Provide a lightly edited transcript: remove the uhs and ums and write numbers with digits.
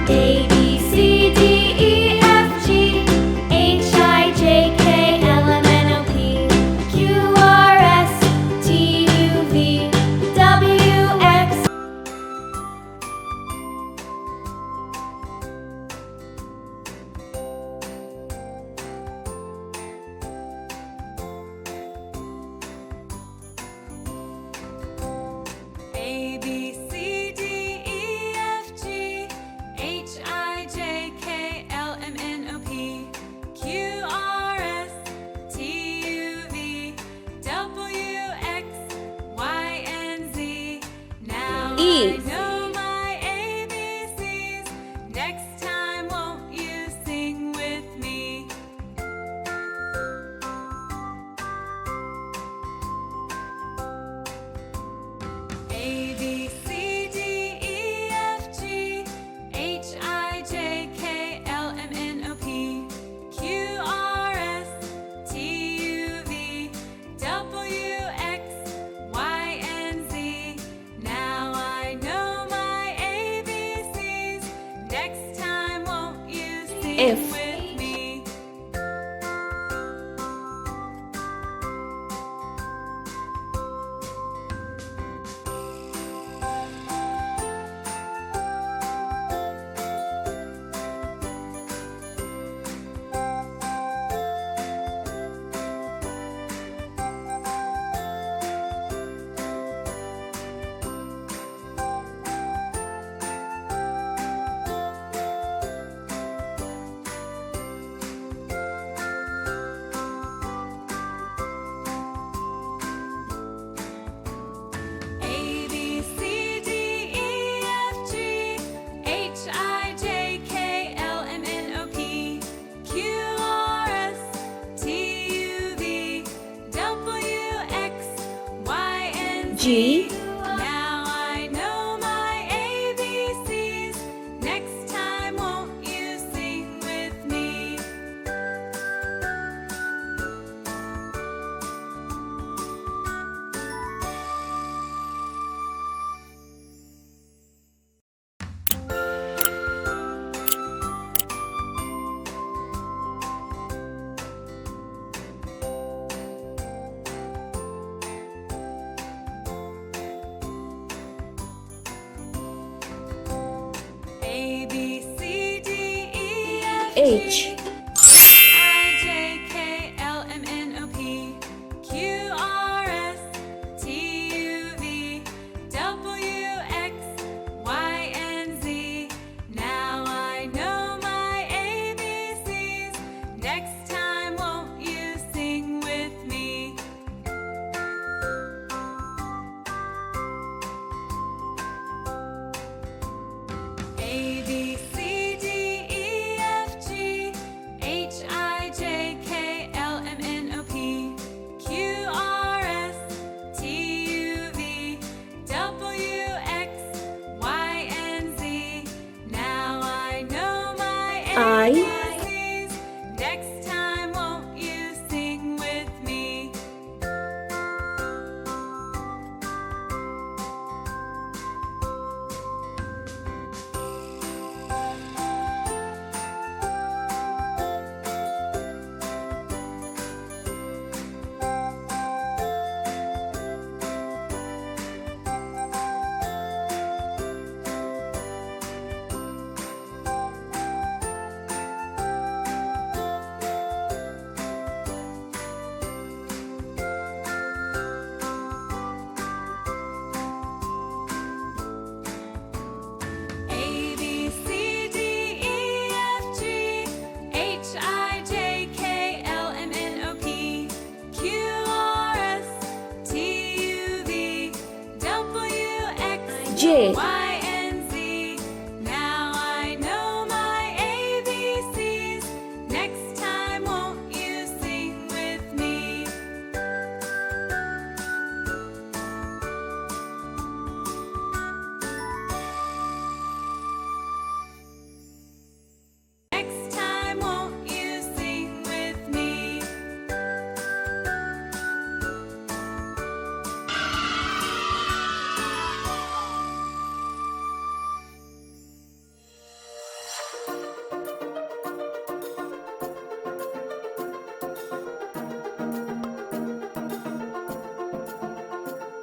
A, B, C, D, E, F, G, H, I, J, K, L, M, N, O, P, Q, R, S, T, U, V, W, X. A, B, C, D, E, F, G, H, I, J, K, L, M, N, O, P, Q, R, S, T, U, V, W, X, Y, and Z. Now E. I know my ABCs. Next time, won't you sing with me? A, B, C, D, E, F, G, H, I, J, K, L, M, N, O, P, Q, R, S, T, U, V, W, X, Y, and Z. Now I know my ABCs. Next time, won't you sing F. with me? A, B, C, D, E, F, G, H, I, J, K, L, M, N, O, P, Q, R, S, T, U, V, W, X, Y, and G. Now I know my ABCs. Next time, won't you sing with me? A, B, C, D, E, F, H. I, J, K, L, M, N, O, P, Q, R, S, T, U, V, W, X, Y, and Z. Now I know my ABCs. Next time, won't you sing with me? A, B, C, D, E, F, G, H, I, J, K, L, M, N, O, P, Q, R, S, T, U, V, W, X, Y, and Z. Now I know my I. ABCs. Next time, won't you sing with me? A, B, C, D, E, F, G, H, I, J, K, L, M, N, O, P, Q, R, S, T, U, V, W, X, J. Y,